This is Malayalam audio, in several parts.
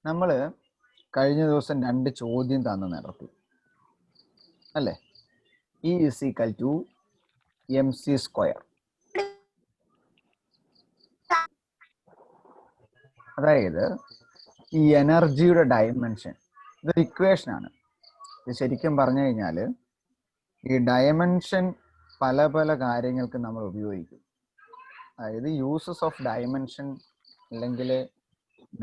നമ്മൾ കഴിഞ്ഞ ദിവസം 2 ചോദ്യം തന്നു നടത്തി അല്ലേ? E is equal to mc square. അതായത് ഈ എനർജിയുടെ ഡയമെൻഷൻ ഇതൊരു ഇക്വേഷൻ ആണ്. ഇത് ശരിക്കും പറഞ്ഞു കഴിഞ്ഞാൽ ഈ ഡയമെൻഷൻ പല പല കാര്യങ്ങൾക്ക് നമ്മൾ ഉപയോഗിക്കും. അതായത് യൂസസ് ഓഫ് ഡയമെൻഷൻ അല്ലെങ്കിൽ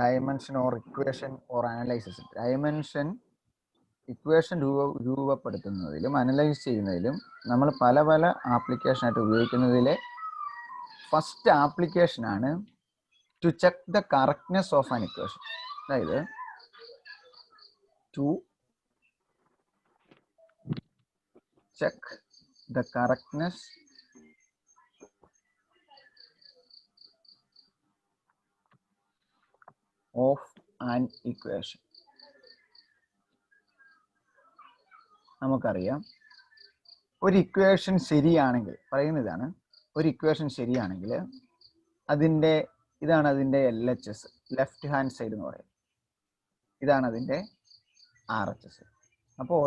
dimension or equation or analysis. Dimension equation രൂപപ്പെടുത്തുന്നതിലും അനലൈസ് ചെയ്യുന്നതിലും നമ്മൾ പല പല ആപ്ലിക്കേഷനായിട്ട് ഉപയോഗിക്കുന്നതിലെ ഫസ്റ്റ് ആപ്ലിക്കേഷനാണ് to check the correctness of an equation. അതായത് to check the correctness of an equation. നമുക്കറിയാം ഒരു ഇക്വേഷൻ ശരിയാണെങ്കിൽ, പറയുന്നതാണ്, ഒരു ഇക്വേഷൻ ശരിയാണെങ്കിൽ അതിൻ്റെ ഇതാണ് അതിൻ്റെ LHS, ലെഫ്റ്റ് ഹാൻഡ് സൈഡ് എന്ന് പറയും. ഇതാണ് അതിൻ്റെ RHS. അപ്പോൾ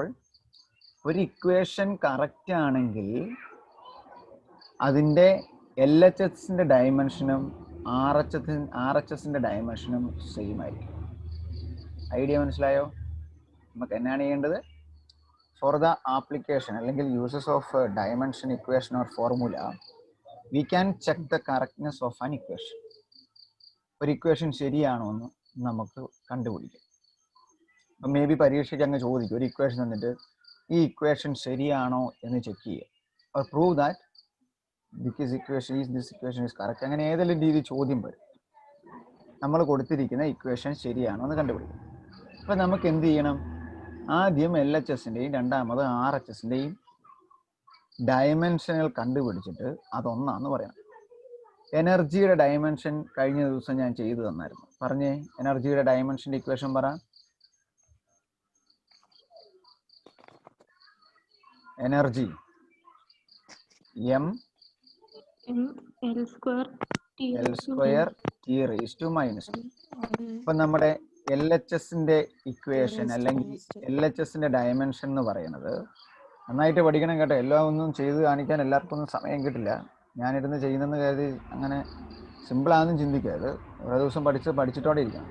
ഒരു ഇക്വേഷൻ കറക്റ്റ് ആണെങ്കിൽ അതിൻ്റെ LHSൻ്റെ ഡയമെൻഷനും RHSൻ്റെ ഡയമെൻഷനും സെയിം ആയിരിക്കും. ഐഡിയ മനസ്സിലായോ? നമുക്ക് എന്നാണ് ചെയ്യേണ്ടത്? ഫോർ ദ ആപ്ലിക്കേഷൻ അല്ലെങ്കിൽ uses of dimension equation or formula V can check the correctness of an equation. ഒരു ഇക്വേഷൻ ശരിയാണോ എന്ന് നമുക്ക് കണ്ടുപിടിക്കാം. അപ്പം മേ ബി പരീക്ഷയ്ക്ക് അങ്ങ് ചോദിക്കും, ഒരു ഇക്വേഷൻ തന്നിട്ട് ഈ ഇക്വേഷൻ ശരിയാണോ എന്ന് ചെക്ക് ചെയ്യുക, or prove that this equation is correct. അങ്ങനെ ഏതെങ്കിലും രീതി ചോദ്യം വരും. നമ്മൾ കൊടുത്തിരിക്കുന്ന ഇക്വേഷൻ ശരിയാണോ എന്ന് കണ്ടുപിടിക്കും. അപ്പം നമുക്ക് എന്ത് ചെയ്യണം? ആദ്യം LHSൻ്റെയും രണ്ടാമത് RHSൻ്റെയും ഡയമെൻഷനുകൾ കണ്ടുപിടിച്ചിട്ട് അതൊന്നാന്ന് പറയണം. എനർജിയുടെ ഡയമെൻഷൻ കഴിഞ്ഞ ദിവസം ഞാൻ ചെയ്തു തന്നായിരുന്നു. പറഞ്ഞേ, എനർജിയുടെ ഡയമെൻഷൻ്റെ ഇക്വേഷൻ പറ. Energy L square T raise to minus 2. അപ്പം നമ്മുടെ LHSൻ്റെ ഇക്വേഷൻ അല്ലെങ്കിൽ LHSൻ്റെ ഡയമെൻഷൻ എന്ന് പറയുന്നത്, നന്നായിട്ട് പഠിക്കണം കേട്ടോ. എല്ലാം ഒന്നും ചെയ്ത് കാണിക്കാൻ എല്ലാവർക്കും ഒന്നും സമയം കിട്ടില്ല. ഞാനിരുന്ന് ചെയ്യുന്നെന്ന് കരുതി അങ്ങനെ സിമ്പിളാണെന്നും ചിന്തിക്കരുത്. ഓരോ ദിവസം പഠിച്ചിട്ടോടെ ഇരിക്കണം.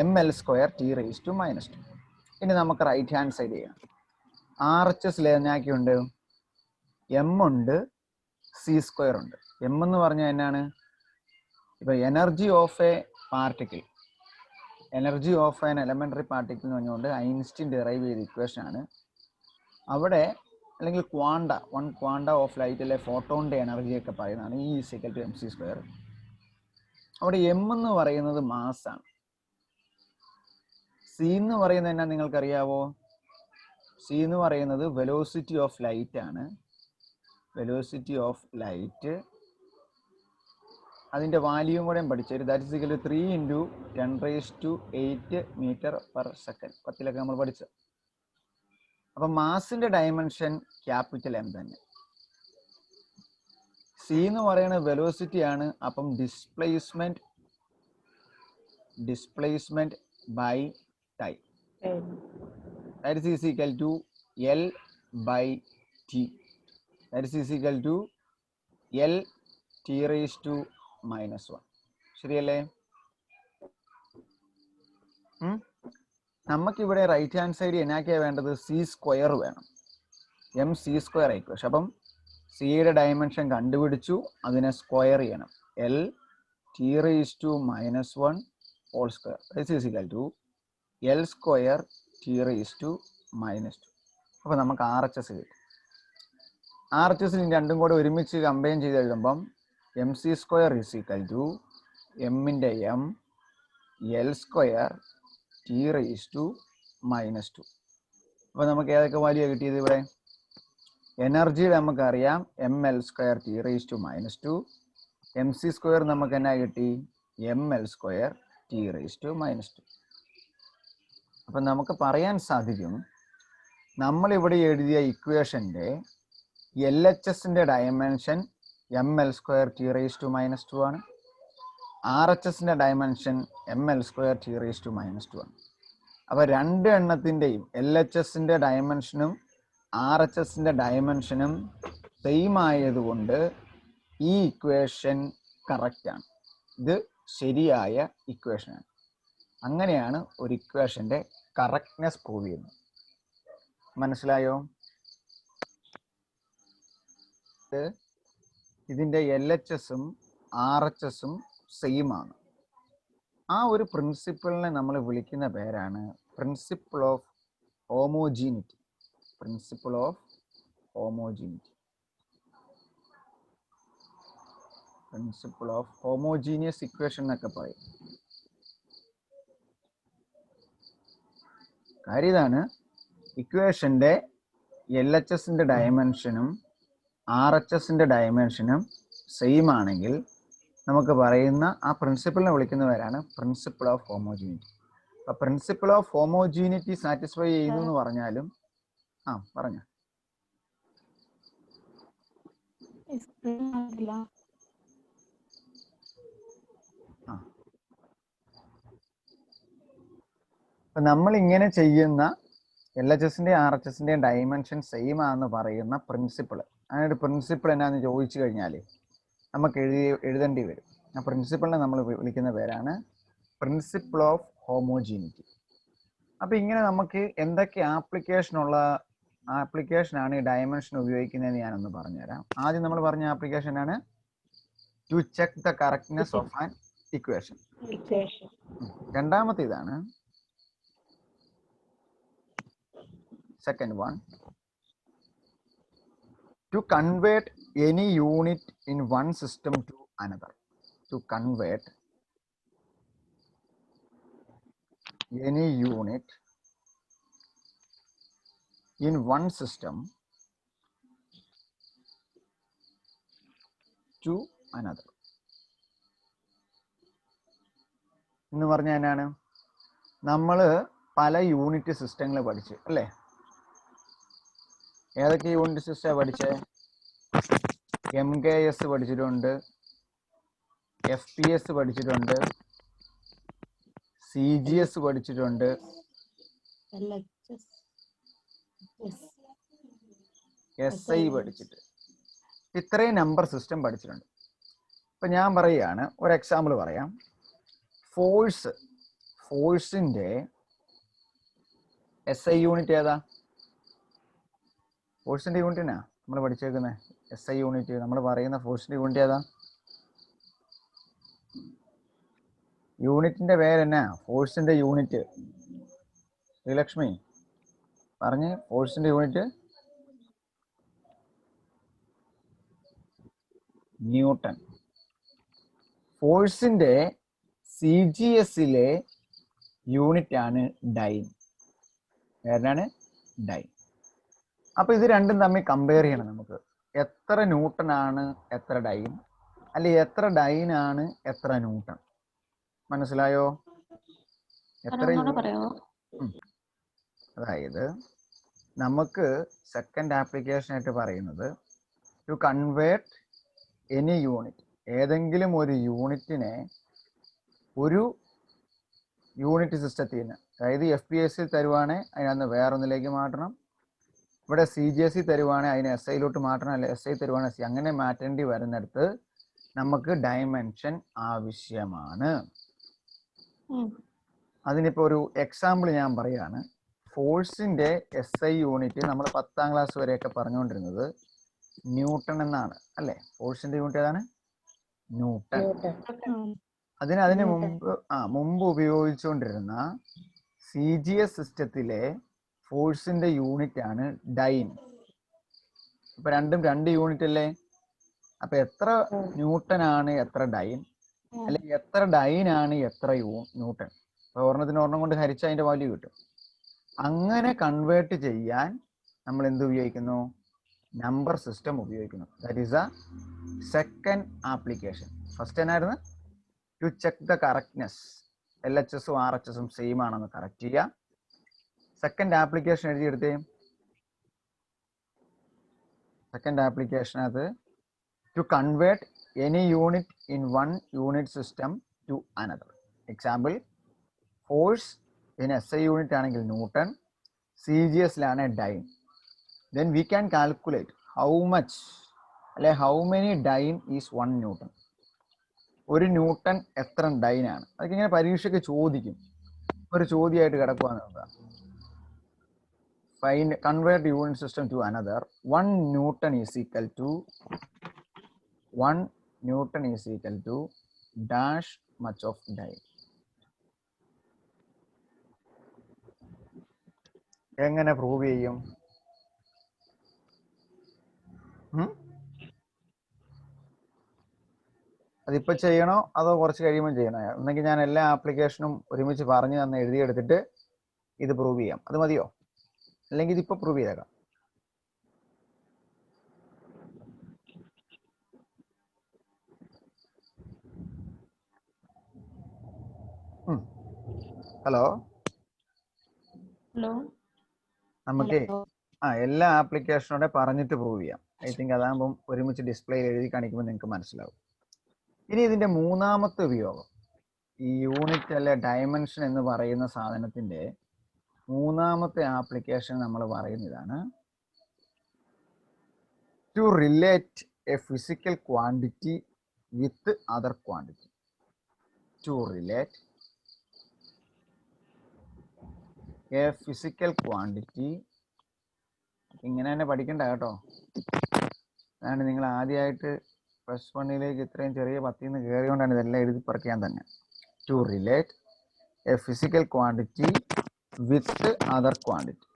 ML square T raise to minus 2. ഇനി നമുക്ക് റൈറ്റ് ഹാൻഡ് സൈഡ് ചെയ്യാം. RHSൽ എന്നാക്കിയുണ്ട്? M ഉണ്ട്, C സ്ക്വയർ ഉണ്ട്. M എന്ന് പറഞ്ഞാൽ എന്നാണ്? ഇപ്പം energy of a particle, energy of an elementary particle എന്ന് പറഞ്ഞുകൊണ്ട് ഐൻസ്റ്റീൻ ഡിറൈവ് ചെയ്ത ഇക്വേഷൻ ആണ്. അവിടെ അല്ലെങ്കിൽ വൺ ക്വാണ്ട ഓഫ് ലൈറ്റിലെ ഫോട്ടോണിൻ്റെ എനർജിയൊക്കെ പറയുന്നതാണ് E is equal to mc square. അവിടെ M എന്ന് പറയുന്നത് മാസ്സാണ്. C എന്ന് പറയുന്നത് എന്നാ നിങ്ങൾക്കറിയാവോ? C എന്ന് പറയുന്നത് വെലോസിറ്റി ഓഫ് ലൈറ്റ് ആണ്. വെലോസിറ്റി ഓഫ് ലൈറ്റ് അതിൻ്റെ വാല്യൂം കൂടെ പഠിച്ചൊരു, that is equal to 3 × 10⁸ metre per second. 10ലൊക്കെ നമ്മൾ പഠിച്ചത്. അപ്പം മാസിൻ്റെ ഡയമെൻഷൻ ക്യാപിറ്റൽ M തന്നെ. C എന്ന് പറയുന്നത് വെലോസിറ്റി ആണ്. അപ്പം displacement by time, that is equal to L by T. That is equal to L T raise to minus 1. ശരിയല്ലേ? നമുക്കിവിടെ റൈറ്റ് ഹാൻഡ് സൈഡ് എന്നാക്കിയാണ് വേണ്ടത്? C സ്ക്വയർ വേണം. MC square equation. അപ്പം സിയുടെ ഡയമെൻഷൻ കണ്ടുപിടിച്ചു, അതിനെ സ്ക്വയർ ചെയ്യണം. L T raise to minus 1 whole square. This is equal to L square T raise to minus 2. അപ്പോൾ നമുക്ക് RHS കിട്ടും. RHS രണ്ടും കൂടെ ഒരുമിച്ച് കമ്പൈൻ ചെയ്ത് എഴുതുമ്പം MC square is equal to M-ൻ്റെ M L square T raise to minus 2. അപ്പോൾ നമുക്ക് ഏതൊക്കെ വാല്യൂ കിട്ടിയത്? ഇവിടെ എനർജിയുടെ നമുക്കറിയാം ML square T raise to minus 2. MC square നമുക്ക് എന്നാ കിട്ടി? ML square T raise to minus 2. അപ്പം നമുക്ക് പറയാൻ സാധിക്കും, നമ്മളിവിടെ എഴുതിയ ഇക്വേഷൻ്റെ LHSൻ്റെ dimension ML square T raise to minus 2 ആണ്. RHSന്റെ ഡയമെൻഷൻ ml² t⁻². അപ്പൊ രണ്ട് എണ്ണത്തിന്റെയും LHSന്റെ ഡയമെൻഷനും RHSന്റെ ഡയമെൻഷനും സെയിം ആയതുകൊണ്ട് ഈ ഇക്വേഷൻ കറക്റ്റ് ആണ്. ഇത് ശരിയായ ഇക്വേഷനാണ്. അങ്ങനെയാണ് ഒരു ഇക്വേഷന്റെ കറക്റ്റ്നെസ് പ്രൂവ് ചെയ്യുന്നത്. മനസ്സിലായോ? ഇതിന്റെ LHSും RHSും സെയിം ആണ്. ആ ഒരു പ്രിൻസിപ്പിളിനെ നമ്മൾ വിളിക്കുന്ന പേരാണ് principle of homogeneity. Principle of homogeneity. Principle of homogeneous equation എന്നൊക്കെ പറയും. കാര്യം ഇതാണ്, ഇക്വേഷന്റെ LHSന്റെ ഡയമെൻഷനും RHSന്റെ ഡയമെൻഷനും സെയിം ആണെങ്കിൽ നമുക്ക് പറയുന്ന ആ പ്രിൻസിപ്പിളിനെ വിളിക്കുന്ന പേരാണ് പ്രിൻസിപ്പിൾ ഓഫ് ഹോമോജീനിറ്റി. അപ്പൊ പ്രിൻസിപ്പിൾ ഓഫ് ഹോമോജീനിറ്റി സാറ്റിസ്ഫൈ ചെയ്യുന്നു എന്ന് പറഞ്ഞാലും പറഞ്ഞു. അപ്പൊ നമ്മൾ ഇങ്ങനെ ചെയ്യുന്ന LHSന്റെയും RHSന്റെയും ഡയമെൻഷൻ സെയിം ആണെന്ന് പറയുന്ന പ്രിൻസിപ്പിൾ, അങ്ങനെ ഒരു പ്രിൻസിപ്പിൾ എന്നാന്ന് ചോദിച്ചു കഴിഞ്ഞാൽ നമുക്ക് എഴുതേണ്ടി വരും. ആ പ്രിൻസിപ്പിളിനെ നമ്മൾ വിളിക്കുന്ന പേരാണ് പ്രിൻസിപ്പിൾ ഓഫ് ഹോമോജീനിറ്റി. അപ്പൊ ഇങ്ങനെ നമുക്ക് എന്തൊക്കെ ആപ്ലിക്കേഷനാണ് ഈ ഡയമെൻഷൻ ഉപയോഗിക്കുന്നതെന്ന് ഞാനൊന്ന് പറഞ്ഞുതരാം. ആദ്യം നമ്മൾ പറഞ്ഞ ആപ്ലിക്കേഷൻ ആണ് to check the correctness of an equation. രണ്ടാമത്തെ ഇതാണ് second one, to convert any unit in one system to another. To convert any unit in one system to another. എന്ന് പറഞ്ഞാൽ എന്നാണ്? നമ്മൾ പല യൂണിറ്റ് സിസ്റ്റങ്ങൾ പഠിച്ചു അല്ലേ? ഏതൊക്കെ യൂണിറ്റ് സിസ്റ്റം പഠിച്ചേ? MKS പഠിച്ചിട്ടുണ്ട്, FPS പഠിച്ചിട്ടുണ്ട്, CGS പഠിച്ചിട്ടുണ്ട്, SI പഠിച്ചിട്ട്, ഇത്രയും നമ്പർ സിസ്റ്റം പഠിച്ചിട്ടുണ്ട്. ഇപ്പൊ ഞാൻ പറയുകയാണ്, ഒരു എക്സാമ്പിൾ പറയാം. ഫോഴ്സിന്റെ SI യൂണിറ്റ് ഏതാ? ഫോഴ്സിന്റെ യൂണിറ്റിനാ നമ്മൾ പഠിച്ചേക്കുന്നത്. SI യൂണിറ്റ് നമ്മൾ പറയുന്ന ഫോഴ്സിന്റെ യൂണിറ്റ് ഏതാ? യൂണിറ്റിന്റെ പേരെന്നാ? ഫോഴ്സിന്റെ യൂണിറ്റ്. ശ്രീലക്ഷ്മി പറഞ്ഞ്, ഫോഴ്സിന്റെ യൂണിറ്റ് ന്യൂട്ടൺ. ഫോഴ്സിന്റെ CGSലെ യൂണിറ്റ് ആണ് ഡൈൻ. പേരാണ് ഡൈൻ. അപ്പൊ ഇത് രണ്ടും തമ്മിൽ കമ്പയർ ചെയ്യണം നമുക്ക്. എത്ര ന്യൂട്ടൺ ആണ് എത്ര ഡൈൻ, അല്ലെ എത്ര ഡൈൻ ആണ് എത്ര ന്യൂട്ടൺ? മനസ്സിലായോ? അതായത് നമുക്ക് സെക്കൻഡ് ആപ്ലിക്കേഷൻ ആയിട്ട് പറയുന്നത് ടു കൺവേർട്ട് എനി യൂണിറ്റ്, ഏതെങ്കിലും ഒരു യൂണിറ്റിനെ ഒരു യൂണിറ്റ് സിസ്റ്റത്തിൽ നിന്ന്, അതായത് FPS തരുവാണെങ്കിൽ അതിനകത്ത് വേറൊന്നിലേക്ക് മാറ്റണം. ഇവിടെ CGS തരുവാണെങ്കിൽ അതിനെ SIയിലോട്ട് മാറ്റണം, അല്ലെ SI തരുവാണെങ്കിൽ അങ്ങനെ മാറ്റേണ്ടി വരുന്നിടത്ത് നമുക്ക് ഡയമെൻഷൻ ആവശ്യമാണ്. അതിനിപ്പോ ഒരു എക്സാമ്പിൾ ഞാൻ പറയാണ്. ഫോഴ്സിന്റെ SI യൂണിറ്റ് നമ്മൾ 10ാം ക്ലാസ് വരെയൊക്കെ പറഞ്ഞുകൊണ്ടിരുന്നത് ന്യൂട്ടൺ എന്നാണ് അല്ലെ? ഫോഴ്സിന്റെ യൂണിറ്റ് ഏതാണ്? ന്യൂട്ടൺ. അതിന് മുമ്പ് ഉപയോഗിച്ചുകൊണ്ടിരുന്ന CGS സിസ്റ്റത്തിലെ ഫോഴ്സിന്റെ യൂണിറ്റ് ആണ് ഡൈൻ. അപ്പൊ രണ്ടും 2 യൂണിറ്റ് അല്ലേ? അപ്പൊ എത്ര ന്യൂട്ടൺ ആണ് എത്ര ഡൈൻ, അല്ലെങ്കിൽ എത്ര ഡൈൻ ആണ് എത്ര ന്യൂട്ടൺ? അപ്പൊ ഒരെണ്ണം കൊണ്ട് ഹരിച്ച അതിന്റെ വാല്യൂ കിട്ടും. അങ്ങനെ കൺവേർട്ട് ചെയ്യാൻ നമ്മൾ എന്ത് ഉപയോഗിക്കുന്നു? നമ്പർ സിസ്റ്റം ഉപയോഗിക്കുന്നു. That is a second application. First എന്നായിരുന്നു? To check the correctness. LHSും RHSും സെയിം ആണെന്ന് കറക്റ്റ് ചെയ്യുക. സെക്കൻഡ് ആപ്ലിക്കേഷൻ എഴുതിയെടുത്തേ. സെക്കൻഡ് ആപ്ലിക്കേഷൻ അത് to convert any unit in one unit system to another. Example, force in SI unit ആണെങ്കിൽ ന്യൂട്ടൺ, CGS ലാണ് dyne. Then we can calculate how much, how many dyne is 1 Newton. ഒരു ന്യൂട്ടൺ എത്ര ഡൈൻ ആണ്? അതൊക്കെ ഇങ്ങനെ പരീക്ഷയ്ക്ക് ചോദിക്കും. ഒരു ചോദ്യമായിട്ട് കിടക്കുക. Find, convert unit system to another. 1 Newton is equal to 1 Newton is equal to dash much of dyne. എങ്ങനെ പ്രൂവ് ചെയ്യും? അതിപ്പോൾ ചെയ്യണോ അതോ കുറച്ച് കഴിയുമ്പോൾ ചെയ്യണോ? എന്നെങ്കിൽ ഞാൻ എല്ലാ ആപ്ലിക്കേഷനും ഒരുമിച്ച് പറഞ്ഞു തന്നെ എഴുതിയെടുത്തിട്ട് ഇത് പ്രൂവ് ചെയ്യാം. അത് മതിയോ? അല്ലെങ്കിൽ ഇതിപ്പോൾ പ്രൂവ് ചെയ്തേക്കാം. ഹലോ ഹലോ, നമുക്ക് എല്ലാ ആപ്ലിക്കേഷനോടെ പറഞ്ഞിട്ട് പ്രൂവ് ചെയ്യാം. ഐ തിങ്ക് അതാകുമ്പം ഒരുമിച്ച് ഡിസ്പ്ലേയിൽ എഴുതി കാണിക്കുമ്പോൾ നിങ്ങൾക്ക് മനസ്സിലാവും. ഇനി ഇതിന്റെ മൂന്നാമത്തെ ഉപയോഗം, ഈ യൂണിറ്റ് അല്ലെ ഡയമെൻഷൻ എന്ന് പറയുന്ന സാധനത്തിന്റെ മൂന്നാമത്തെ ആപ്ലിക്കേഷൻ നമ്മൾ പറയുന്നതാണ് to relate a physical quantity with other quantity. To relate a physical quantity. ഇങ്ങനെ തന്നെ പഠിക്കണ്ട കേട്ടോ. അതാണ് നിങ്ങൾ ആദ്യമായിട്ട് +1 ഇത്രയും ചെറിയ 10 കയറിയോണ്ടാണ് ഇതെല്ലാം എഴുതി പറിക്കാൻ തന്നെ. To relate a physical quantity with other quantity.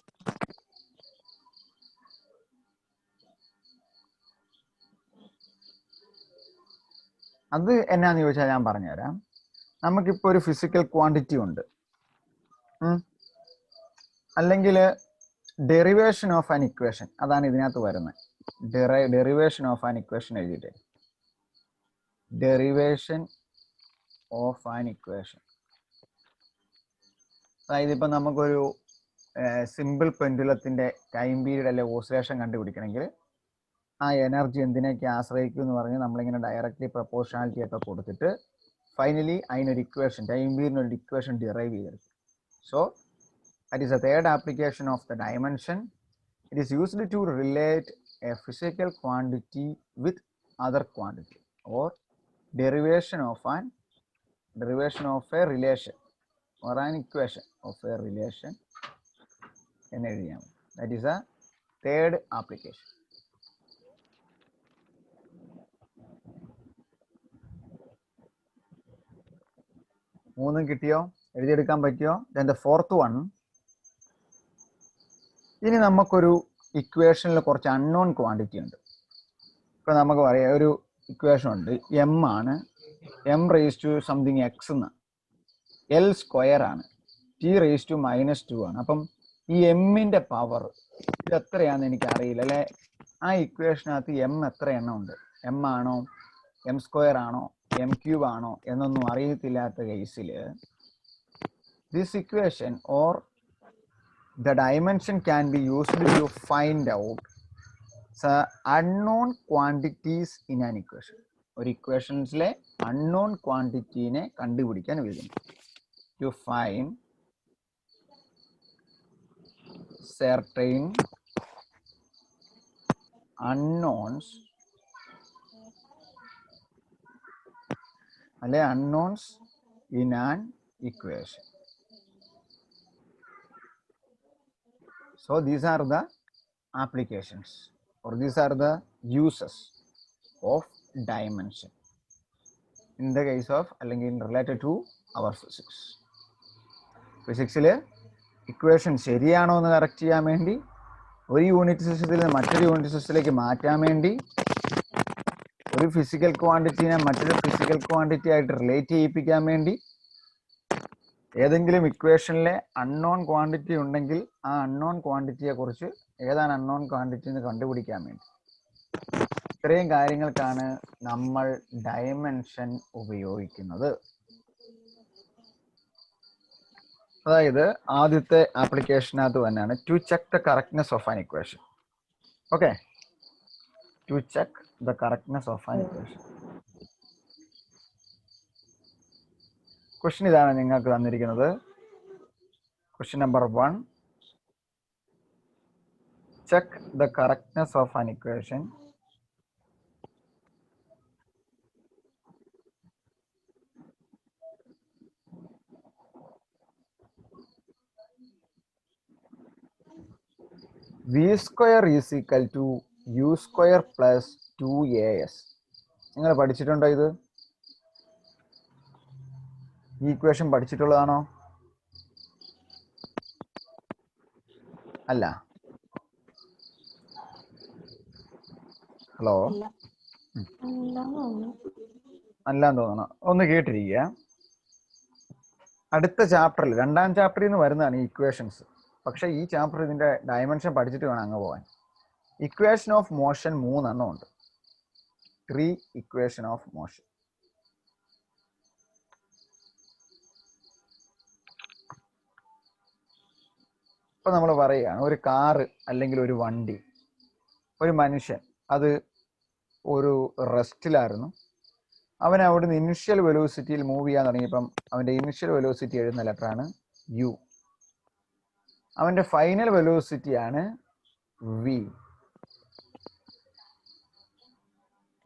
അത് എന്നാന്ന് ചോദിച്ചാൽ ഞാൻ പറഞ്ഞുതരാം. നമുക്കിപ്പോൾ ഒരു ഫിസിക്കൽ ക്വാണ്ടിറ്റി ഉണ്ട്, അല്ലെങ്കിൽ ഡെറിവേഷൻ ഓഫ് ആൻ ഇക്വേഷൻ, അതാണ് ഇതിനകത്ത് വരുന്നത്. ഡെറിവേഷൻ ഓഫ് ആൻ ഇക്വേഷൻ എഴുതിയിട്ട്, ഡെറിവേഷൻ ഓഫ് ആൻ ഇക്വേഷൻ. അതായത് ഇപ്പം നമുക്കൊരു സിമ്പിൾ പെൻഡുലത്തിന്റെ ടൈം പീരീഡ് അല്ലെ ഓസിലേഷൻ കണ്ടുപിടിക്കണമെങ്കിൽ ആ എനർജി എന്തിനൊക്കെ ആശ്രയിക്കും എന്ന് പറഞ്ഞ് നമ്മളിങ്ങനെ ഡയറക്റ്റ്ലി പ്രൊപ്പോർഷണാലിറ്റി ഒക്കെ കൊടുത്തിട്ട് ഫൈനലി അതിനൊരു ഇക്വേഷൻ, ടൈം പീരീഡിനൊരു ഇക്വേഷൻ ഡിറൈവ് ചെയ്തെടുക്കും. So that is a third application of the dimension. It is used to relate a physical quantity with other quantity, or derivation of a relation or an equation of a relation. That is a third application. മൂന്നും കിട്ടിയോ? എഴുതിയെടുക്കാൻ പറ്റിയോ? Then the fourth one, ഇനി നമുക്കൊരു ഇക്വേഷനിൽ കുറച്ച് അൺനോൺ ക്വാണ്ടിറ്റി ഉണ്ട്. ഇപ്പം നമുക്ക് പറയാം ഒരു ഇക്വേഷൻ ഉണ്ട്, എം ആണ്, M raise to something X എന്ന്, എൽ സ്ക്വയർ ആണ്, ടി റേസ് ടു -2 ആണ്. അപ്പം ഈ എമ്മിൻ്റെ പവർ ഇത് എത്രയാണെന്ന് എനിക്ക് അറിയില്ല, അല്ലെ ആ ഇക്വേഷനകത്ത് എം എത്ര എണ്ണം ഉണ്ട്, എം ആണോ എം സ്ക്വയർ ആണോ എം ക്യൂബ് ആണോ എന്നൊന്നും അറിയത്തില്ലാത്ത കേസിൽ this equation or the dimension can be used to find out the unknown quantities in an equation. ഒരു ഇക്വേഷൻസിലെ അൺനോൺ ക്വാണ്ടിറ്റീനെ കണ്ടുപിടിക്കാൻ ഉപയോഗിക്കുന്നു. To find certain unknowns അല്ലെ unknowns in an equation. So these are the applications, or these are the uses of dimension in the case of, അല്ലെങ്കിൽ related to our physics. ഫിസിക്സിൽ ഇക്വേഷൻ ശരിയാണോ എന്ന് കറക്റ്റ് ചെയ്യാൻ വേണ്ടി, ഒരു യൂണിറ്റ് സിസ്റ്റത്തിൽ നിന്ന് മറ്റൊരു യൂണിറ്റ് സിസ്റ്റത്തിലേക്ക് മാറ്റാൻ വേണ്ടി, ഒരു ഫിസിക്കൽ ക്വാണ്ടിറ്റീനെ മറ്റൊരു ഫിസിക്കൽ ക്വാണ്ടിറ്റി ആയിട്ട് റിലേറ്റ് ചെയ്യിപ്പിക്കാൻ വേണ്ടി, ഏതെങ്കിലും ഇക്വേഷനിലെ അൺനോൺ ക്വാണ്ടിറ്റി ഉണ്ടെങ്കിൽ ആ അൺനോൺ ക്വാണ്ടിറ്റിയെ കുറിച്ച് ഏതാണ് അൺനോൺ ക്വാണ്ടിറ്റി എന്ന് കണ്ടുപിടിക്കാൻ വേണ്ടി, ഇത്രയും കാര്യങ്ങൾക്കാണ് നമ്മൾ ഡയമെൻഷൻ ഉപയോഗിക്കുന്നത്. അതായത് ആദ്യത്തെ ആപ്ലിക്കേഷനകത്ത് തന്നെയാണ് to check the correctness of an equation. Okay, to check the correctness of an equation. Question ഇതാണ് നിങ്ങൾക്ക് തന്നിരിക്കുന്നത്. Question number 1. Check the correctness of an equation v square is equal to u square plus 2as. നിങ്ങൾ പഠിച്ചിട്ടുണ്ടോ ഇത്? ഈ ഇക്വേഷൻ പഠിച്ചിട്ടുള്ളതാണോ? അല്ല. ഹലോ, അല്ലാന്ന് തോന്നണം. ഒന്ന് കേട്ടിരിക്കുക. അടുത്ത ചാപ്റ്ററിൽ, 2ാം ചാപ്റ്ററിൽ നിന്ന് വരുന്നതാണ് ഈ ഇക്വേഷൻസ്. പക്ഷെ ഈ ചാപ്റ്റർ ഇതിന്റെ ഡയമെൻഷൻ പഠിച്ചിട്ട് വേണം അങ്ങ് പോകാൻ. ഇക്വേഷൻ ഓഫ് മോഷൻ 3 എണ്ണം ഉണ്ട്. 3 ഇക്വേഷൻ ഓഫ് മോഷൻ. ഇപ്പൊ നമ്മൾ പറയുകയാണ്, ഒരു കാറ് അല്ലെങ്കിൽ ഒരു വണ്ടി, ഒരു മനുഷ്യൻ, അത് ഒരു റെസ്റ്റിലായിരുന്നു. അവൻ അവിടുന്ന് ഇനിഷ്യൽ വെലോസിറ്റിയിൽ മൂവ് ചെയ്യാൻ തുടങ്ങിയപ്പം അവന്റെ ഇനിഷ്യൽ വെലോസിറ്റി എഴുതുന്ന ലെറ്ററാണ് യു. അവന്റെ ഫൈനൽ വെലോസിറ്റിയാണ് വി.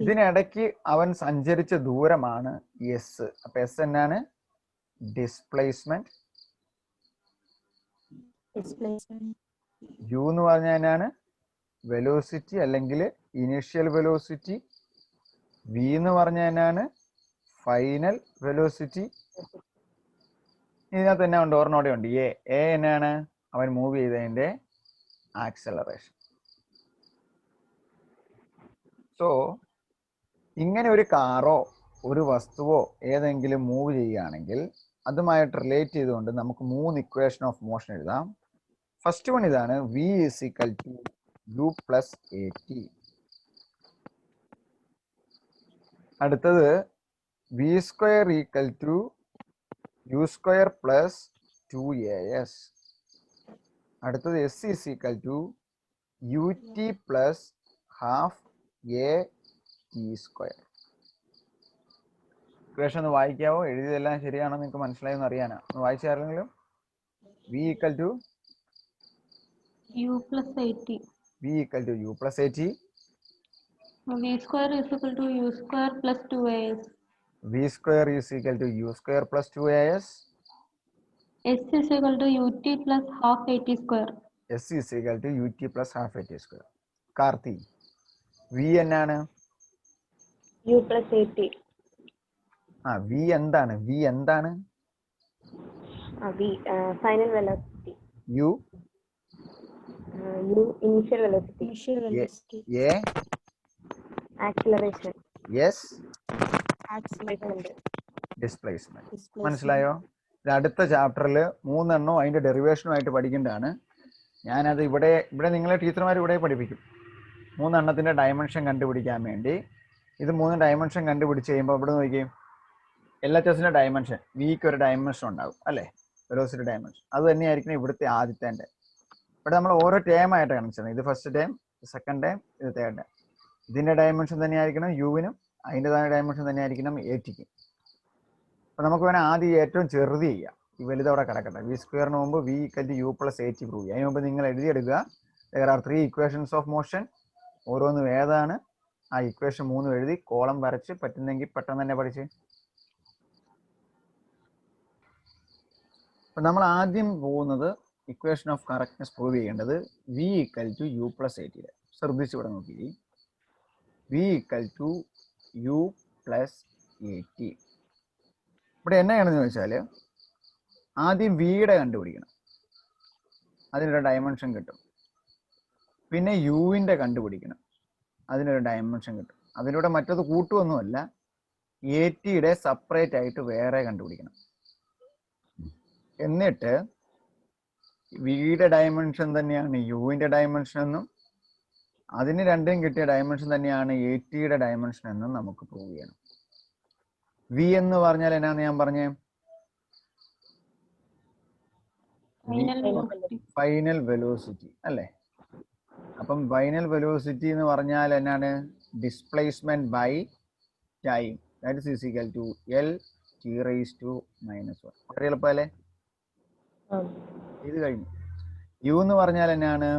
ഇതിനിടയ്ക്ക് അവൻ സഞ്ചരിച്ച ദൂരമാണ് എസ്. അപ്പൊ എസ് എന്നാണ്? ഡിസ്പ്ലേസ്മെന്റ്. യു എന്ന് പറഞ്ഞാൽ എന്നാണ്? വെലോസിറ്റി അല്ലെങ്കിൽ ഇനിഷ്യൽ വെലോസിറ്റി. വി എന്ന് പറഞ്ഞാൽ എന്നാണ്? Final velocity. ഇതിനകത്ത് എന്നാ ഉണ്ട്? ഓർമ്മയോടെ ഉണ്ട്. എ എന്നാണ്? അവൻ മൂവ് ചെയ്തതിന്റെ ആക്സലറേഷൻ. സോ ഇങ്ങനെ ഒരു കാറോ ഒരു വസ്തുവോ ഏതെങ്കിലും മൂവ് ചെയ്യുകയാണെങ്കിൽ അതുമായിട്ട് റിലേറ്റ് ചെയ്തുകൊണ്ട് നമുക്ക് 3 ഇക്വേഷൻ ഓഫ് മോഷൻ എഴുതാം. ഫസ്റ്റ് വൺ ഇതാണ്, v is equal to u plus at. അടുത്തത് v square equal to u square plus 2as. അടുത്തത് s is equal to ut plus half a t square. Equation ഒന്ന് വായിക്കാവോ? എഴുതിയതെല്ലാം ശരിയാണോ നിങ്ങൾക്ക് മനസ്സിലായെന്ന് അറിയാനാ. ഒന്ന് വായിച്ചാരെങ്കിലും. v equal to u plus 80. v equal to u plus 80. v square is equal to u square plus 2as. v square is equal to u square plus 2as. s is equal to ut plus half at square. s is equal to ut plus half at square. Karthi, v എന്നാണ്? u plus 80. v എന്താണ്? v എന്താണ്? v final velocity. u u initial velocity. a acceleration. yes acceleration. Displacement. മനസ്സിലായോ? ഇത് അടുത്ത ചാപ്റ്ററിൽ 3 എണ്ണോ അതിന്റെ ഡെറിവേഷനുമായിട്ട് പഠിക്കേണ്ടതാണ്. ഞാനത് ഇവിടെ നിങ്ങളെ ടീച്ചർമാർ ഇവിടെ പഠിപ്പിക്കും. 3 എണ്ണത്തിന്റെ ഡയമെൻഷൻ കണ്ടുപിടിക്കാൻ വേണ്ടി. ഇത് 3 ഡയമെൻഷൻ കണ്ടുപിടിച്ച് കഴിയുമ്പോൾ ഇവിടെ നോക്കിയും LHSന്റെ ഡയമെൻഷൻ, വിക്ക് ഒരു ഡയമെൻഷൻ ഉണ്ടാകും അല്ലേ? വെലോസിറ്റി ഡയമെൻഷൻ അത് തന്നെയായിരിക്കണം ഇവിടുത്തെ ആദ്യത്തെ. ഇവിടെ നമ്മൾ ഓരോ ടേം ആയിട്ട് കാണിച്ചത്. ഇത് ഫസ്റ്റ് ടേം, സെക്കൻഡ് ടേം, ഇത് തേർഡ് ടേം. ഇതിന്റെ ഡയമെൻഷൻ തന്നെയായിരിക്കണം യുവിനും, അതിൻ്റെതായ ഡയമെൻഷൻ തന്നെയായിരിക്കണം എറ്റിക്കും. അപ്പൊ നമുക്ക് വേണേൽ ആദ്യം ഏറ്റവും ചെറുത് ചെയ്യാം. ഈ വലുതവിടെ കിടക്കട്ടെ. വി സ്ക്വയറിന് മുമ്പ് v equal to u plus 80 prove ചെയ്യുക. അതിന് മുമ്പ് നിങ്ങൾ എഴുതിയെടുക്കുക. there are 3 equations of motion. ഓരോന്നും ഏതാണ്? ആ ഇക്വേഷൻ 3 എഴുതി കോളം വരച്ച് പറ്റുന്നെങ്കിൽ പെട്ടെന്ന് തന്നെ പഠിച്ച്. അപ്പൊ നമ്മൾ ആദ്യം പോകുന്നത് ഇക്വേഷൻ ഓഫ് കറക്റ്റ്നെസ് പ്രൂവ് ചെയ്യേണ്ടത് v equal to u plus 80. ശ്രദ്ധിച്ച് ഇവിടെ നോക്കി. v equal to u plus 80. ഇവിടെ എന്നാണെന്ന് ചോദിച്ചാൽ ആദ്യം വിയുടെ കണ്ടുപിടിക്കണം. അതിനൊരു ഡയമെൻഷൻ കിട്ടും. പിന്നെ യുവിൻ്റെ കണ്ടുപിടിക്കണം. അതിനൊരു ഡയമെൻഷൻ കിട്ടും. അതിലൂടെ മറ്റത് കൂട്ടുമൊന്നുമല്ല, 80യുടെ സെപ്പറേറ്റ് ആയിട്ട് വേറെ കണ്ടുപിടിക്കണം. എന്നിട്ട് വിയുടെ ഡയമെൻഷൻ തന്നെയാണ് യുവിൻ്റെ ഡയമെൻഷൻ എന്നും അതിന് രണ്ടും കിട്ടിയ ഡയമെൻഷൻ തന്നെയാണ് 80യുടെ ഡയമെൻഷൻ എന്നും നമുക്ക് പ്രൂവ് ചെയ്യണം. വി എന്ന് പറഞ്ഞാൽ എന്നാന്ന് ഞാൻ പറഞ്ഞേ? ഫൈനൽ വെലോസിറ്റി അല്ലേ? അപ്പം ഫൈനൽ വെലോസിറ്റി എന്ന് പറഞ്ഞാൽ എന്നാണ്? Displacement by time. That is equal to L T rice to minus 1. വളരെ എളുപ്പമല്ലേ? ഇത് കഴിഞ്ഞു. യു എന്ന് പറഞ്ഞാൽ എന്നാണ്?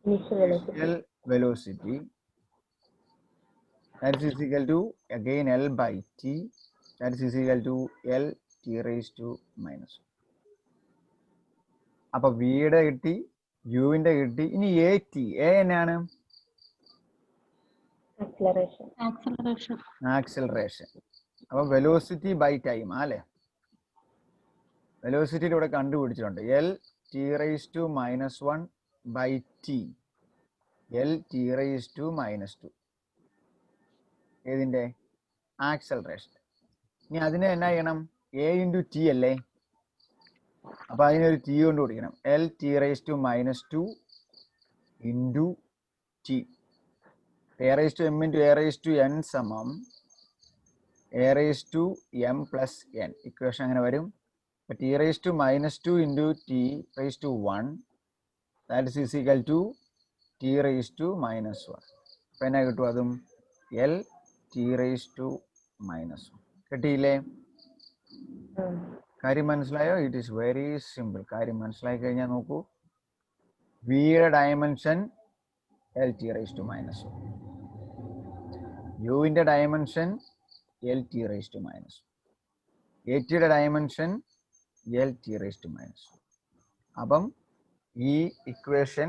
Initial velocity. That is equal to again L by T. That is equal to L T raised to minus 1. അപ്പൊ വിയുടെ കിട്ടി, യുവിന്റെ കിട്ടി. ഇനി എ ടി. എ എന്നാണ്? ആക്സിലറേഷൻ. അപ്പൊ വെലോസിറ്റി ബൈ ടൈം അല്ലേ? വെലോസിറ്റിയിൽ ഇവിടെ കണ്ടുപിടിച്ചിട്ടുണ്ട്. L T rice to minus 1 by T. L T rice to minus 2. ഏതിന്റെ? ആക്സലറേഷൻ. ഇനി അതിനെ എന്നാ ചെയ്യണം? എ ഇൻറ്റു ടി അല്ലേ? അപ്പൊ അതിനൊരു ടി കൊണ്ട് പിടിക്കണം. L T rice to minus 2 into T. A rise to M into A rise to N സമം A rise to M plus N. Equation അങ്ങനെ വരും. T rice to minus 2 into T rice to 1. That is equal to T rice to minus 1. അപ്പൊ എന്നാ കിട്ടും? അതും L T rice to minus 1. കിട്ടിയില്ലേ? കാര്യം മനസ്സിലായോ? It is very simple. കാര്യം മനസ്സിലായി കഴിഞ്ഞാൽ നോക്കൂ, വിയുടെ dimension L T rice to minus 1, യുവിന്റെ dimension L T rice to minus 1, A ടിയുടെ dimension L T rice to minus 1. അപ്പം ഈ ഇക്വേഷൻ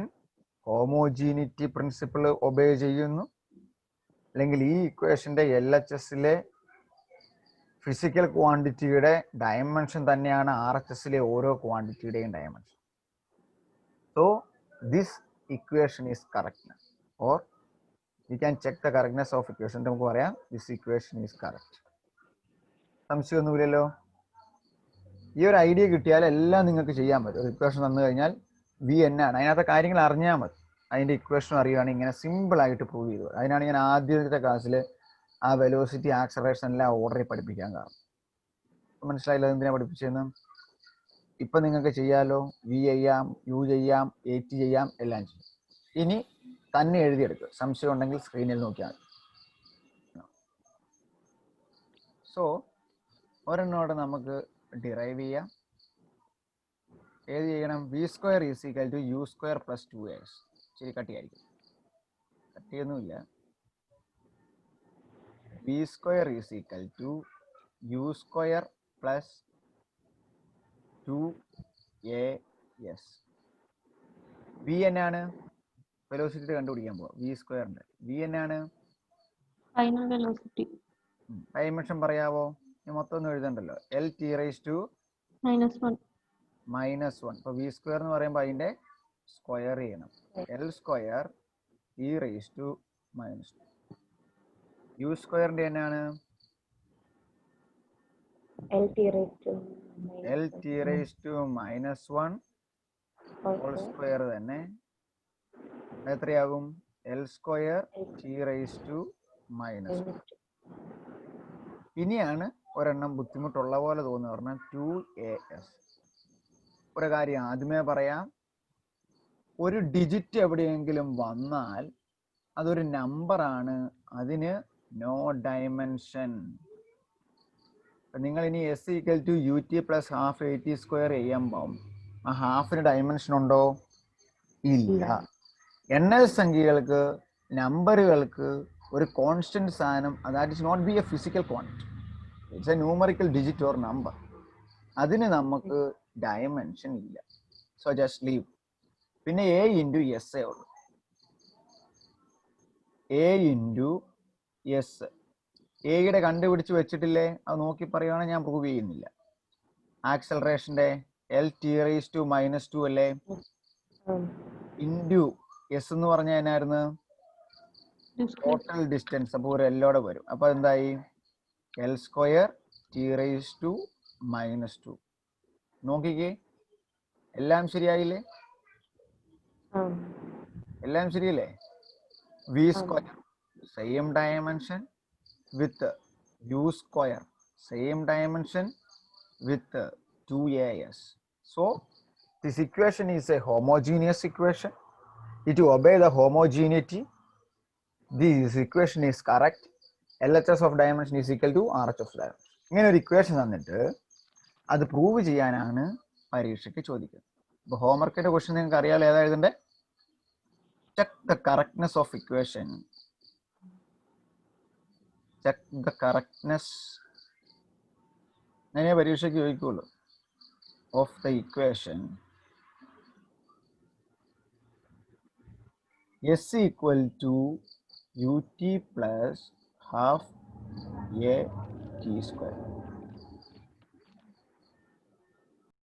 ഹോമോജീനിറ്റി പ്രിൻസിപ്പിൾ ഒബേ ചെയ്യുന്നു, അല്ലെങ്കിൽ ഈ ഇക്വേഷന്റെ എൽ എച്ച് എസിലെ ഫിസിക്കൽ ക്വാണ്ടിറ്റിയുടെ ഡയമെൻഷൻ തന്നെയാണ് ആർ എച്ച് എസിലെ ഓരോ ക്വാണ്ടിറ്റിയുടെയും dimension. So this equation is correctness, or we can check the correctness of equation. നമുക്ക് പറയാം ദിസ് ഇക്വേഷൻ ഈസ് കറക്റ്റ്. സംശയമൊന്നുമില്ലല്ലോ? ഈ ഒരു ഐഡിയ കിട്ടിയാൽ എല്ലാം നിങ്ങൾക്ക് ചെയ്യാൻ പറ്റും. ഒരു ഇക്വേഷൻ തന്നു കഴിഞ്ഞാൽ വി എന്നാണ്, അതിനകത്തെ കാര്യങ്ങൾ അറിഞ്ഞാൽ മതി. അതിൻ്റെ ഇക്വേഷൻ അറിയുകയാണെങ്കിൽ ഇങ്ങനെ സിമ്പിളായിട്ട് പ്രൂവ് ചെയ്തു. അതിനാണ് ഞാൻ ആദ്യത്തെ ക്ലാസ്സിൽ ആ വെലോസിറ്റി ആക്സലറേഷൻ എല്ലാം ഓർഡറിൽ പഠിപ്പിക്കാൻ കാരണം. മനസ്സിലായില്ല എന്തിനാ പഠിപ്പിച്ചതെന്ന്? ഇപ്പം നിങ്ങൾക്ക് ചെയ്യാലോ. വി ചെയ്യാം, യു ചെയ്യാം, എ ടി ചെയ്യാം, എല്ലാം ചെയ്യാം. ഇനി തന്നെ എഴുതിയെടുക്കുക. സംശയം ഉണ്ടെങ്കിൽ സ്ക്രീനിൽ നോക്കിയാൽ മതി. സോ ഒരെണ്ണോടെ നമുക്ക് ഡിറൈവ് ചെയ്യാം. ഏത് ചെയ്യണം? V square is equal to u square plus 2as. ശരി, കട്ടിയായിരിക്കും. കട്ടിയൊന്നുമില്ല. V square is equal to u square plus 2as. V എന്നാണ്? വെലോസിറ്റി കണ്ടുപിടിക്കാൻ പോവാം. വി സ്ക്വയറിന്റെ വി എന്നാണ്? Final velocity. ഡയമെൻഷൻ പറയാവോ? മൊത്തം ഒന്നും എഴുതണ്ടല്ലോ. L T rice to minus 1. ഇപ്പൊ വി സ്ക്വയർ എന്ന് പറയുമ്പോൾ അതിന്റെ സ്ക്വയർ ചെയ്യണം. L square T rice to minus 2. U സ്ക്വയറിന്റെ എന്നാണ്? L T rice to minus 1 whole square തന്നെ. എത്രയാകും? L square T rice to minus 1. ഇനിയാണ് ഒരെണ്ണം ബുദ്ധിമുട്ടുള്ള പോലെ തോന്നുന്നു പറഞ്ഞാൽ 2as. ഒരു കാര്യം ആദ്യമേ പറയാം, ഒരു ഡിജിറ്റ് എവിടെയെങ്കിലും വന്നാൽ അതൊരു നമ്പറാണ്, അതിന് നോ ഡയമെൻഷൻ. നിങ്ങൾ ഇനി S equal to u T plus half a T square ചെയ്യുമ്പോൾ ആ ഹാഫിന് ഡയമെൻഷൻ ഉണ്ടോ? ഇല്ല. എണ്ണൽ സംഖ്യകൾക്ക്, നമ്പറുകൾക്ക് ഒരു കോൺസ്റ്റന്റ് സാധനം, that is not be a physical quantity, it's a numerical digit or number. അതിന് നമുക്ക് ഡയമെൻഷൻ ഇല്ല. So just leave. പിന്നെ എ ഇൻറ്റു എസ് എ ഉള്ളൂ. A into s. എയുടെ കണ്ടുപിടിച്ച് വെച്ചിട്ടില്ലേ? അത് നോക്കി പറയുകയാണെങ്കിൽ ഞാൻ പ്രൂവ് ചെയ്യുന്നില്ല. ആക്സലറേഷന്റെ L T rice to minus 2 അല്ലേ? ഇൻറ്റു എസ് എന്ന് പറഞ്ഞാൽ എന്നായിരുന്നു? Total distance. അപ്പോൾ ഒരു എല്ലോടെ വരും. അപ്പൊ എന്തായി? L square T rice to minus 2. നോക്കിക്കേ, എല്ലാം ശരിയായില്ലേ? എല്ലാം ശരിയല്ലേ? V square same dimension with u square same dimension with 2as. So this equation is a homogeneous equation. It will obey the homogeneity. This equation is correct. LHS of dimension is equal to RHS of dimension. ഇങ്ങനെ ഒരു ഇക്വേഷൻ തന്നിട്ട് അത് പ്രൂവ് ചെയ്യാനാണ് പരീക്ഷയ്ക്ക് ചോദിക്കുന്നത്. ഇപ്പോൾ ഹോംവർക്കിന്റെ ക്വസ്റ്റ്യൻ നിങ്ങൾക്ക് അറിയാലോ ഏതാ എഴുതണ്ടേ? Check the correctness of equation. Check the correctness അങ്ങനെ പരീക്ഷയ്ക്ക് ചോദിക്കുള്ളൂ. Of the equation S equal to ut plus half a t square.